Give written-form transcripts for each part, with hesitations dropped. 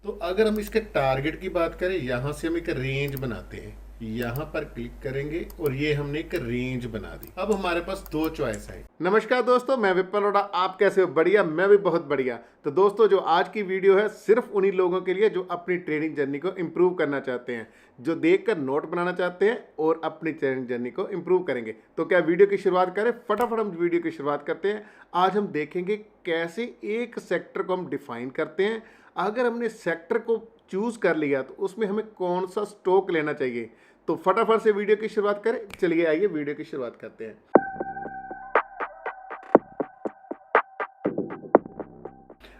तो अगर हम इसके टारगेट की बात करें, यहां से हम एक रेंज बनाते हैं। यहां पर क्लिक करेंगे और ये हमने एक रेंज बना दी। अब हमारे पास दो चॉइस है। नमस्कार दोस्तों, मैं विपिन अरोड़ा। आप कैसे हो? बढ़िया, मैं भी बहुत बढ़िया। तो दोस्तों, जो आज की वीडियो है सिर्फ उन्हीं लोगों के लिए जो अपनी ट्रेडिंग जर्नी को इंप्रूव करना चाहते हैं, जो देखकर नोट बनाना चाहते हैं और अपनी ट्रेडिंग जर्नी को इंप्रूव करेंगे। तो क्या वीडियो की शुरुआत करें? फटाफट हम वीडियो की शुरुआत करते हैं। आज हम देखेंगे कैसे एक सेक्टर को हम डिफाइन करते हैं। अगर हमने सेक्टर को चूज कर लिया तो उसमें हमें कौन सा स्टॉक लेना चाहिए। तो फटाफट से वीडियो की शुरुआत करें। चलिए आइए वीडियो की शुरुआत करते हैं।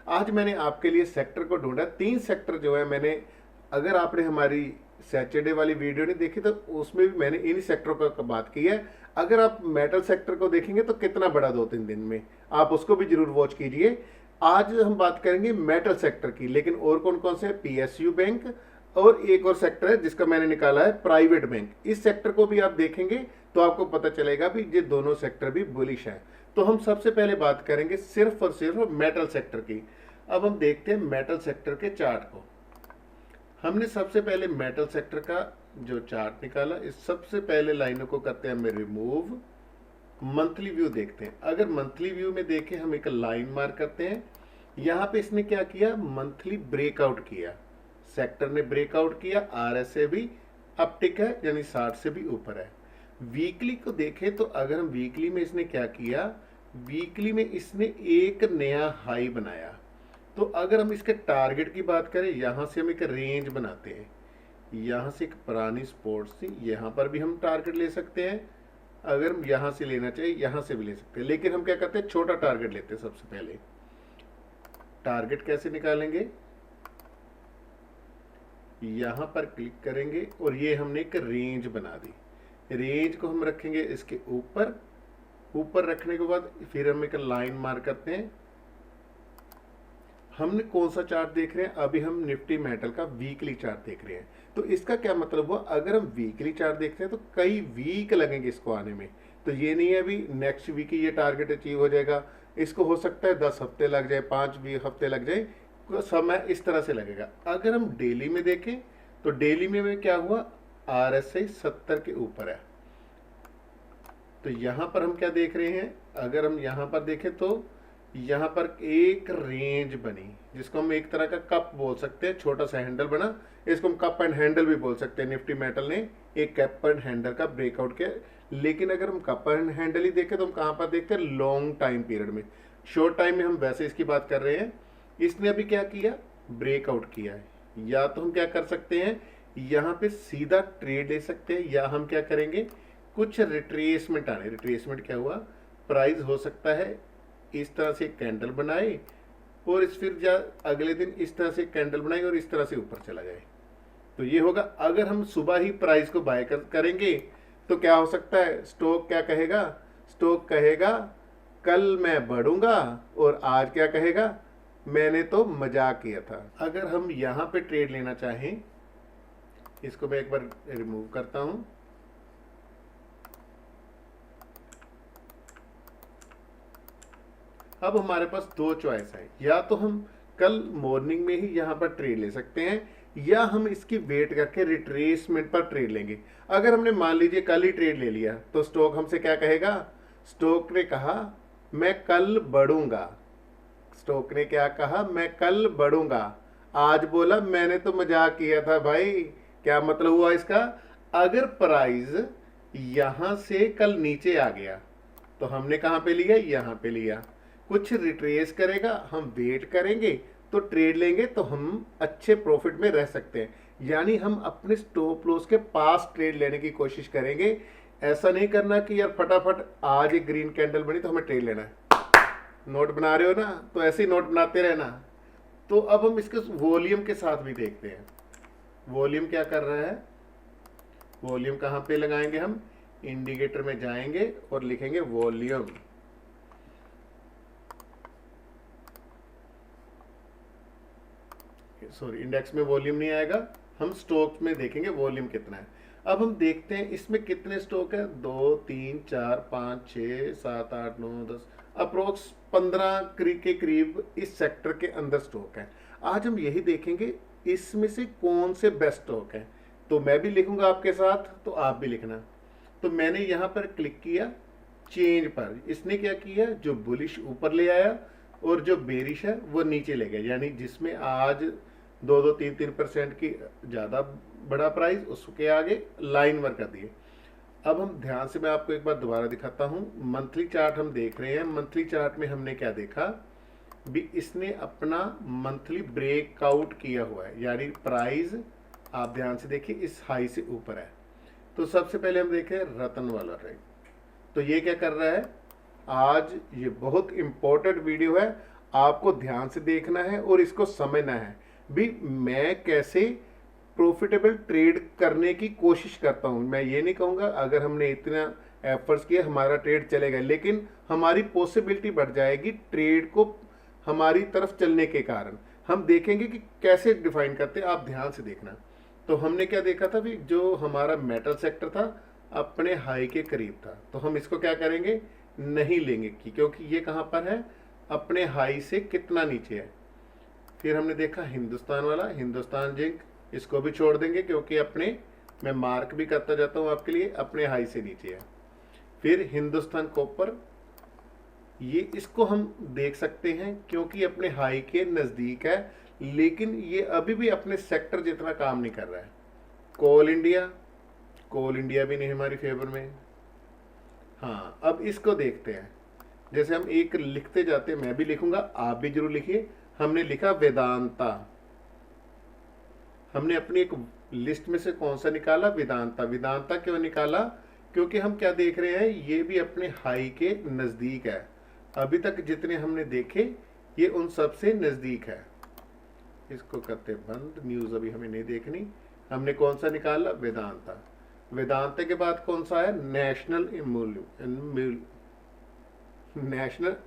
आज मैंने आपके लिए सेक्टर को ढूंढा। 3 सेक्टर जो है मैंने, अगर आपने हमारी सैटरडे वाली वीडियो नहीं देखी तो उसमें भी मैंने इन सेक्टरों का बात की है। अगर आप मेटल सेक्टर को देखेंगे तो कितना बड़ा 2-3 दिन में, आप उसको भी जरूर वॉच कीजिए। आज हम बात करेंगे मेटल सेक्टर की, लेकिन और कौन कौन से? पीएसयू बैंक और एक और सेक्टर है जिसका मैंने निकाला है प्राइवेट बैंक। इस सेक्टर को भी आप देखेंगे तो आपको पता चलेगा भी ये दोनों सेक्टर भी बुलिश है। तो हम सबसे पहले बात करेंगे सिर्फ और सिर्फ मेटल सेक्टर की। अब हम देखते हैं मेटल सेक्टर के चार्ट को। हमने सबसे पहले मेटल सेक्टर का जो चार्ट निकाला, इस सबसे पहले लाइनों को करते हैं हमें रिमूव। मंथली व्यू देखते हैं। अगर मंथली व्यू में देखें, हम एक लाइन मार्क करते हैं। यहां पे इसने क्या किया? मंथली ब्रेकआउट किया, सेक्टर ने ब्रेकआउट किया। आरएसए भी अपटिक है, यानी 60 से भी ऊपर है। वीकली को देखें तो अगर हम वीकली में इसने क्या किया, वीकली में इसने एक नया हाई बनाया। तो अगर हम इसके टारगेट की बात करें, यहां से हम एक रेंज बनाते हैं। यहां से एक पुरानी सपोर्ट थी, यहां पर भी हम टारगेट ले सकते हैं। अगर हम यहां से लेना चाहिए, यहां से भी ले सकते हैं, लेकिन हम क्या करते हैं, छोटा टारगेट लेते हैं। सबसे पहले टारगेट कैसे निकालेंगे? यहां पर क्लिक करेंगे और ये हमने एक रेंज बना दी। रेंज को हम रखेंगे इसके ऊपर। ऊपर रखने के बाद फिर हम एक लाइन मार्क करते हैं। हमने कौन सा चार्ट देख रहे हैं? अभी हम निफ्टी मेटल का वीकली चार्ट देख रहे हैं। तो इसका क्या मतलब हुआ? अगर हम वीकली चार्ट देखते हैं तो कई वीक लगेंगे इसको आने में। तो ये नहीं है अभी नेक्स्ट वीक ही ये टारगेट अचीव हो जाएगा। इसको हो सकता है 10 हफ्ते लग जाए, 5 हफ्ते लग जाए, समय इस तरह से लगेगा। अगर हम डेली में देखें तो डेली में क्या हुआ? आरएसआई 70 के ऊपर है। तो यहां पर हम क्या देख रहे हैं? अगर हम यहां पर देखें तो यहां पर एक रेंज बनी, जिसको हम एक तरह का कप बोल सकते हैं। छोटा सा हैंडल बना, इसको हम कप एंड हैंडल भी बोल सकते हैं। निफ्टी मेटल ने एक कप एंड हैंडल का ब्रेकआउट किया। लेकिन अगर हम कप एंड हैंडल ही देखें तो हम कहां पर देखते हैं? लॉन्ग टाइम पीरियड में। शॉर्ट टाइम में हम वैसे इसकी बात कर रहे हैं। इसने अभी क्या किया? ब्रेकआउट किया है। या तो हम क्या कर सकते हैं, यहाँ पे सीधा ट्रेड ले सकते हैं, या हम क्या करेंगे, कुछ रिट्रेसमेंट आने। रिट्रेसमेंट क्या हुआ? प्राइस हो सकता है इस तरह से कैंडल बनाए और इस फिर अगले दिन इस तरह से कैंडल बनाए और इस तरह से ऊपर चला जाए। तो ये होगा। अगर हम सुबह ही प्राइस को बाय करेंगे तो क्या हो सकता है? स्टॉक क्या कहेगा? स्टॉक कहेगा कल मैं बढ़ूंगा, और आज क्या कहेगा? मैंने तो मजाक किया था। अगर हम यहां पे ट्रेड लेना चाहें, इसको मैं एक बार रिमूव करता हूं। अब हमारे पास दो चॉइस है। या तो हम कल मॉर्निंग में ही यहां पर ट्रेड ले सकते हैं, या हम इसकी वेट करके रिट्रेसमेंट पर ट्रेड लेंगे। अगर हमने मान लीजिए कल ही ट्रेड ले लिया तो स्टॉक हमसे क्या कहेगा? स्टॉक ने कहा मैं कल बढ़ूंगा। स्टॉक ने क्या कहा? मैं कल बढ़ूंगा। आज बोला मैंने तो मजाक किया था भाई। क्या मतलब हुआ इसका? अगर प्राइस यहां से कल नीचे आ गया तो हमने कहां पे लिया? यहां पे लिया। कुछ रिट्रेस करेगा, हम वेट करेंगे तो ट्रेड लेंगे, तो हम अच्छे प्रॉफिट में रह सकते हैं। यानी हम अपने स्टॉप लॉस के पास ट्रेड लेने की कोशिश करेंगे। ऐसा नहीं करना कि यार फटाफट आज एक ग्रीन कैंडल बनी तो हमें ट्रेड लेना है। नोट बना रहे हो ना, तो ऐसे ही नोट बनाते रहना। तो अब हम इसके वॉल्यूम के साथ भी देखते हैं। वॉल्यूम क्या कर रहा है? वॉल्यूम कहां पे लगाएंगे हम? इंडिकेटर में जाएंगे और लिखेंगे वॉल्यूम। सॉरी, इंडेक्स में वॉल्यूम नहीं आएगा, हम स्टॉक में देखेंगे वॉल्यूम कितना है। अब हम देखते हैं इसमें कितने स्टॉक है। 2 3 4 5 6 7 8 9 10, अप्रोक्स 15 के करीब इस सेक्टर के अंदर स्टॉक है। आज हम यही देखेंगे इसमें से कौन से बेस्ट स्टॉक हैं। तो मैं भी लिखूंगा आपके साथ, तो आप भी लिखना। तो मैंने यहाँ पर क्लिक किया चेंज पर, इसने क्या किया, जो बुलिश ऊपर ले आया और जो बेरिश है वो नीचे ले गया, यानी जिसमें आज 2-3% की ज़्यादा बड़ा प्राइस, उसके आगे लाइन वर्क कर दिए। अब हम ध्यान से, मैं आपको एक बार दोबारा दिखाता हूँ। मंथली चार्ट हम देख रहे हैं। मंथली चार्ट में हमने क्या देखा भी, इसने अपना मंथली ब्रेकआउट किया हुआ है, यानी प्राइस आप ध्यान से देखिए इस हाई से ऊपर है। तो सबसे पहले हम देखें रतन वाला रेट, तो ये क्या कर रहा है। आज ये बहुत इंपॉर्टेंट वीडियो है, आपको ध्यान से देखना है और इसको समझना है भी मैं कैसे प्रॉफिटेबल ट्रेड करने की कोशिश करता हूं। मैं ये नहीं कहूँगा अगर हमने इतना एफर्ट्स किया हमारा ट्रेड चलेगा, लेकिन हमारी पॉसिबिलिटी बढ़ जाएगी ट्रेड को हमारी तरफ चलने के कारण। हम देखेंगे कि कैसे डिफाइन करते हैं, आप ध्यान से देखना। तो हमने क्या देखा था भी, जो हमारा मेटल सेक्टर था अपने हाई के करीब था, तो हम इसको क्या करेंगे, नहीं लेंगे क्योंकि ये कहाँ पर है, अपने हाई से कितना नीचे है। फिर हमने देखा हिंदुस्तान वाला, हिंदुस्तान जिंक, इसको भी छोड़ देंगे क्योंकि अपने, मैं मार्क भी करता जाता हूँ आपके लिए, अपने हाई से नीचे है। फिर हिंदुस्तान कॉपर, ये इसको हम देख सकते हैं क्योंकि अपने हाई के नज़दीक है, लेकिन ये अभी भी अपने सेक्टर जितना काम नहीं कर रहा है। कोल इंडिया, कोल इंडिया भी नहीं हमारी फेवर में। हाँ, अब इसको देखते हैं। जैसे हम एक लिखते जाते हैं, मैं भी लिखूंगा, आप भी जरूर लिखिए। हमने लिखा वेदांता, हमने अपनी एक लिस्ट में से कौन सा निकाला, वेदांता। वेदांता क्यों निकाला, क्योंकि हम क्या देख रहे हैं, ये भी अपने हाई के नज़दीक है। अभी तक जितने हमने देखे ये उन सब से नज़दीक है। इसको करते बंद, न्यूज़ अभी हमें नहीं देखनी। हमने कौन सा निकाला, वेदांता। वेदांता के बाद कौन सा है, नेशनल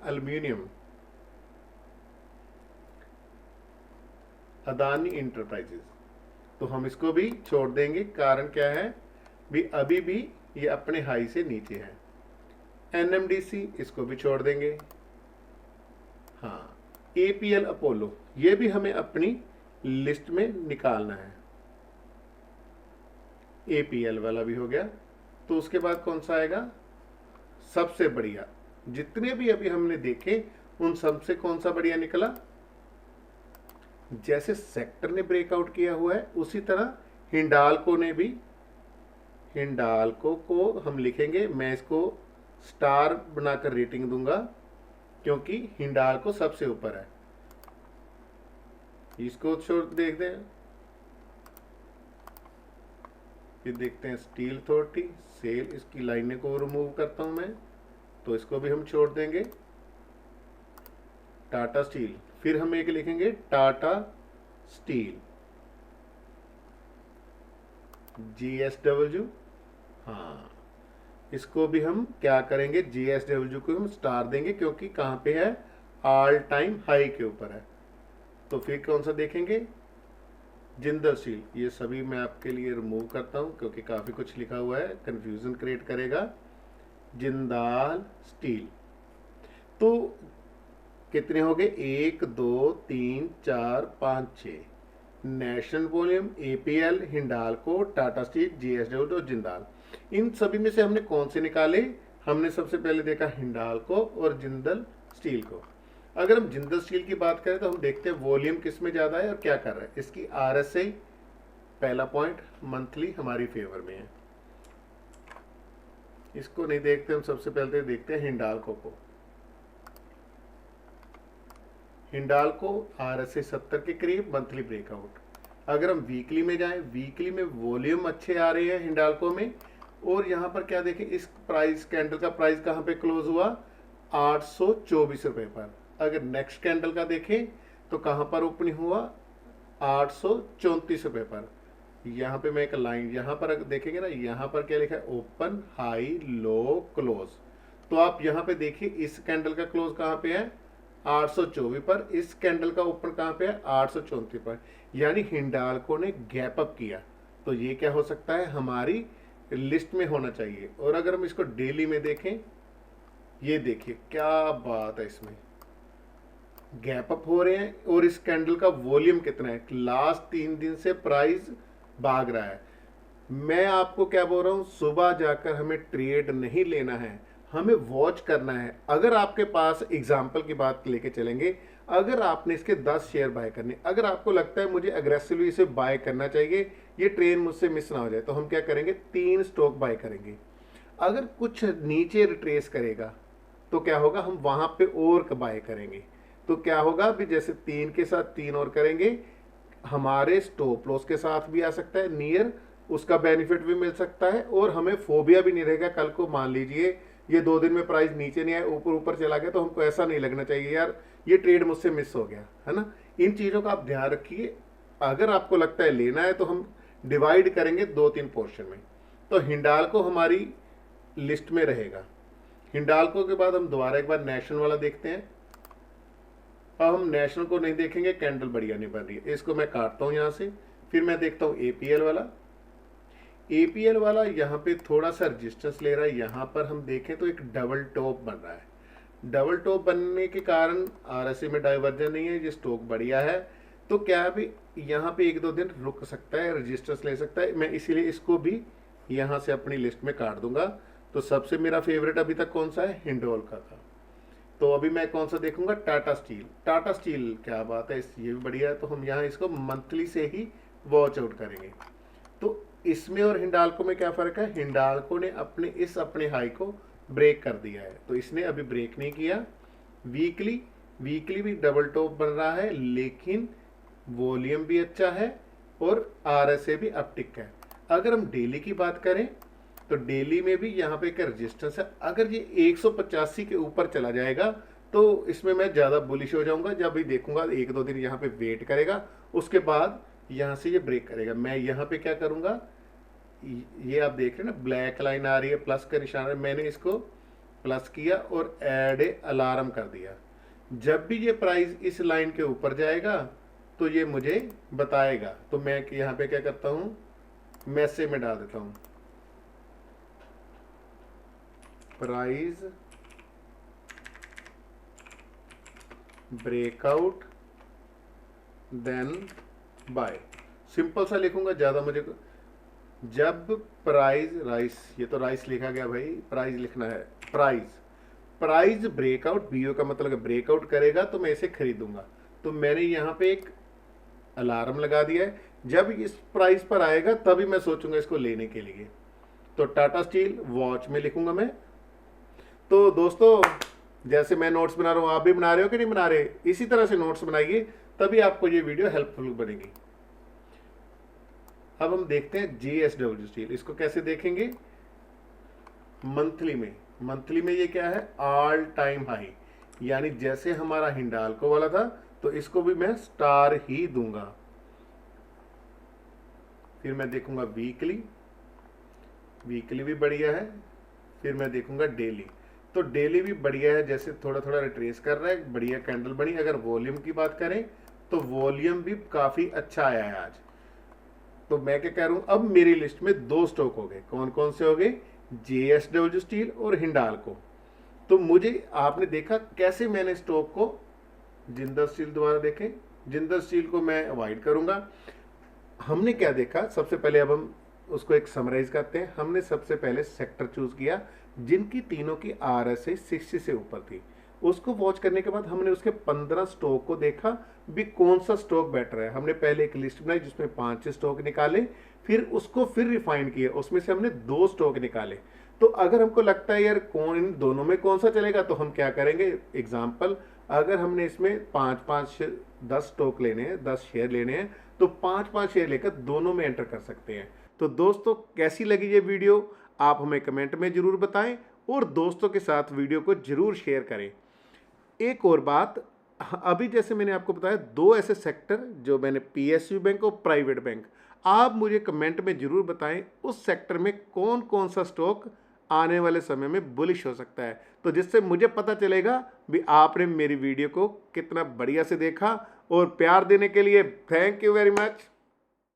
एल्यूमिनियम, अदानी इंटरप्राइजेज। तो हम इसको भी छोड़ देंगे, कारण क्या है भी, अभी भी ये अपने हाई से नीचे है। एनएमडीसी, इसको भी छोड़ देंगे। हाँ, एपीएल अपोलो, ये भी हमें अपनी लिस्ट में निकालना है। एपीएल वाला भी हो गया। तो उसके बाद कौन सा आएगा, सबसे बढ़िया, जितने भी अभी हमने देखे उन सब से कौन सा बढ़िया निकला। जैसे सेक्टर ने ब्रेकआउट किया हुआ है उसी तरह हिंडाल्को ने भी, हिंडाल्को को हम लिखेंगे, मैं इसको स्टार बनाकर रेटिंग दूंगा क्योंकि हिंडाल्को सबसे ऊपर है। इसको छोड़ देखते हैं। फिर देखते हैं स्टील अथॉरिटी सेल, इसकी लाइनें को रिमूव करता हूं मैं, तो इसको भी हम छोड़ देंगे। टाटा स्टील, फिर हम एक लिखेंगे टाटा स्टील, जीएसडब्ल्यू। हाँ, इसको भी हम क्या करेंगे, जीएसडब्ल्यू को हम स्टार देंगे क्योंकि कहाँ पे है, ऑल टाइम हाई के ऊपर है। तो फिर कौन सा देखेंगे, जिंदल स्टील। ये सभी मैं आपके लिए रिमूव करता हूँ क्योंकि काफ़ी कुछ लिखा हुआ है, कंफ्यूजन क्रिएट करेगा। जिंदाल स्टील, तो कितने हो गए, 1 2 3 4 5 6। National volume, APL, Hindalco, Tata steel, JSW और जिंदाल। इन सभी में से हमने कौन से निकाले, हमने सबसे पहले देखा हिंडाल्को और जिंदल स्टील को। अगर हम जिंदल स्टील की बात करें तो हम देखते हैं वॉल्यूम किस में ज़्यादा है और क्या कर रहा है। इसकी आरएसआई पहला पॉइंट मंथली हमारी फेवर में है। इसको नहीं देखते, हम सबसे पहले देखते हैं हिंडाल्को को। हिंडाल्को आरएसआई 70 के करीब, मंथली ब्रेकआउट। अगर हम वीकली में जाएं, वीकली में वॉल्यूम अच्छे आ रहे हैं हिंडाल्को में, और यहाँ पर क्या देखें, इस प्राइस कैंडल का प्राइस कहाँ पे क्लोज हुआ, 824 रुपये पर। अगर नेक्स्ट कैंडल का देखें तो कहाँ पर ओपनिंग हुआ, 834 रुपये पर। यहाँ पे मैं एक लाइन, यहाँ पर अगर देखेंगे ना, यहाँ पर क्या लिखा है, ओपन हाई लो क्लोज। तो आप यहाँ पे देखिए इस कैंडल का क्लोज कहाँ पे है, 824 पर। इस कैंडल का ओपन कहाँ पे है, 834 पर। यानी हिंडाल्को ने गैप अप किया। तो ये क्या हो सकता है, हमारी लिस्ट में होना चाहिए। और अगर हम इसको डेली में देखें, ये देखिए क्या बात है, इसमें गैप अप हो रहे हैं और इस कैंडल का वॉल्यूम कितना है, लास्ट 3 दिन से प्राइस भाग रहा है। मैं आपको क्या बोल रहा हूँ, सुबह जाकर हमें ट्रेड नहीं लेना है, हमें वॉच करना है। अगर आपके पास एग्जाम्पल की बात लेके चलेंगे, अगर आपने इसके 10 शेयर बाय करने, अगर आपको लगता है मुझे अग्रेसिवली इसे बाय करना चाहिए, ये ट्रेन मुझसे मिस ना हो जाए, तो हम क्या करेंगे, 3 स्टॉक बाय करेंगे। अगर कुछ नीचे रिट्रेस करेगा तो क्या होगा, हम वहां पे और बाय करेंगे। तो क्या होगा भी, जैसे 3 के साथ 3 और करेंगे, हमारे स्टॉप लॉस के साथ भी आ सकता है नियर, उसका बेनिफिट भी मिल सकता है और हमें फोबिया भी नहीं रहेगा। कल को मान लीजिए ये 2 दिन में प्राइस नीचे नहीं आया, ऊपर ऊपर चला गया, तो हमको ऐसा नहीं लगना चाहिए यार ये ट्रेड मुझसे मिस हो गया, है ना। इन चीज़ों का आप ध्यान रखिए। अगर आपको लगता है लेना है तो हम डिवाइड करेंगे 2-3 पोर्शन में। तो हिंडाल्को हमारी लिस्ट में रहेगा। हिंडाल्को के बाद हम दोबारा एक बार नेशनल वाला देखते हैं। अब हम नेशनल को नहीं देखेंगे, कैंडल बढ़िया नहीं बन रही है, इसको मैं काटता हूँ यहाँ से। फिर मैं देखता हूँ एपीएल वाला। एपीएल वाला यहाँ पे थोड़ा सा रेजिस्टेंस ले रहा है। यहाँ पर हम देखें तो एक डबल टॉप बन रहा है। डबल टॉप बनने के कारण आरएसए में डाइवर्जन नहीं है, ये स्टॉक बढ़िया है। तो क्या अभी यहाँ पे 1-2 दिन रुक सकता है, रेजिस्टेंस ले सकता है। मैं इसीलिए इसको भी यहाँ से अपनी लिस्ट में काट दूंगा। तो सबसे मेरा फेवरेट अभी तक कौन सा है, हिंडोल्को का। तो अभी मैं कौन सा देखूंगा, टाटा स्टील। टाटा स्टील क्या बात है, ये भी बढ़िया है। तो हम यहाँ इसको मंथली से ही वॉच आउट करेंगे। तो इसमें और हिंडाल्को में क्या फ़र्क है, हिंडाल्को ने अपने हाई को ब्रेक कर दिया है, तो इसने अभी ब्रेक नहीं किया। वीकली भी डबल टॉप बन रहा है, लेकिन वॉल्यूम भी अच्छा है और आरएसए भी अपटिक है। अगर हम डेली की बात करें तो डेली में भी यहाँ पे एक रेजिस्टेंस है। अगर ये 185 के ऊपर चला जाएगा तो इसमें मैं ज़्यादा बुलिश हो जाऊंगा। जब भी देखूंगा 1-2 दिन यहाँ पे वेट करेगा, उसके बाद यहाँ से ये ब्रेक करेगा। मैं यहाँ पे क्या करूँगा, ये आप देख रहे हैं ना ब्लैक लाइन आ रही है, प्लस का निशान है, मैंने इसको प्लस किया और ऐड ए अलार्म कर दिया। जब भी ये प्राइस इस लाइन के ऊपर जाएगा तो ये मुझे बताएगा। तो मैं यहाँ पे क्या करता हूँ, मैसेज में डाल देता हूँ price breakout then buy. Simple सा लिखूंगा, ज़्यादा मुझे। जब राइस, ये तो राइस लिखा गया भाई, प्राइस लिखना है। प्राइस ब्रेकआउट, बीओ का मतलब ब्रेकआउट करेगा तो मैं इसे खरीदूंगा। तो मैंने यहाँ पे एक अलार्म लगा दिया है, जब इस प्राइस पर आएगा तभी मैं सोचूंगा इसको लेने के लिए। तो टाटा स्टील वॉच में लिखूंगा मैं। तो दोस्तों, जैसे मैं नोट्स बना रहा हूँ, आप भी बना रहे हो कि नहीं बना रहे, इसी तरह से नोट्स बनाइए, तभी आपको ये वीडियो हेल्पफुल बनेगी। अब हम देखते हैं JSW स्टील, इसको कैसे देखेंगे, मंथली में ये क्या है, ऑल टाइम हाई। यानी जैसे हमारा हिंडाल्को वाला था, तो इसको भी मैं स्टार ही दूंगा। फिर मैं देखूंगा वीकली भी बढ़िया है। फिर मैं देखूंगा डेली, तो डेली भी बढ़िया है, जैसे थोड़ा थोड़ा रिट्रेस कर रहा है, बढ़िया कैंडल बनी। अगर वॉल्यूम की बात करें तो वॉल्यूम भी काफ़ी अच्छा आया है आज। तो मैं क्या कह रहा हूँ, अब मेरी लिस्ट में 2 स्टॉक हो गए। कौन कौन से हो गए, JSW स्टील और हिंडाल्को। तो मुझे, आपने देखा कैसे मैंने स्टॉक को, जिंदल स्टील दोबारा देखें, जिंदल स्टील को मैं अवॉइड करूँगा। हमने क्या देखा, सबसे पहले अब हम उसको एक समराइज करते हैं। हमने सबसे पहले सेक्टर चूज किया जिनकी तीनों की RSI 60 से ऊपर थी। उसको वॉच करने के बाद हमने उसके 15 स्टॉक को देखा भी कौन सा स्टॉक बेटर है। हमने पहले एक लिस्ट बनाई जिसमें 5 स्टॉक निकाले, फिर उसको फिर रिफाइन किया, उसमें से हमने 2 स्टॉक निकाले। तो अगर हमको लगता है यार कौन, इन दोनों में कौन सा चलेगा, तो हम क्या करेंगे, एग्जाम्पल, अगर हमने इसमें 10 स्टॉक लेने हैं, 10 शेयर लेने हैं, तो 5 शेयर लेकर दोनों में एंटर कर सकते हैं। तो दोस्तों, कैसी लगी ये वीडियो आप हमें कमेंट में ज़रूर बताएं और दोस्तों के साथ वीडियो को ज़रूर शेयर करें। एक और बात, अभी जैसे मैंने आपको बताया 2 ऐसे सेक्टर जो मैंने, PSU बैंक और प्राइवेट बैंक, आप मुझे कमेंट में ज़रूर बताएं उस सेक्टर में कौन कौन सा स्टॉक आने वाले समय में बुलिश हो सकता है, तो जिससे मुझे पता चलेगा भी आपने मेरी वीडियो को कितना बढ़िया से देखा। और प्यार देने के लिए थैंक यू वेरी मच।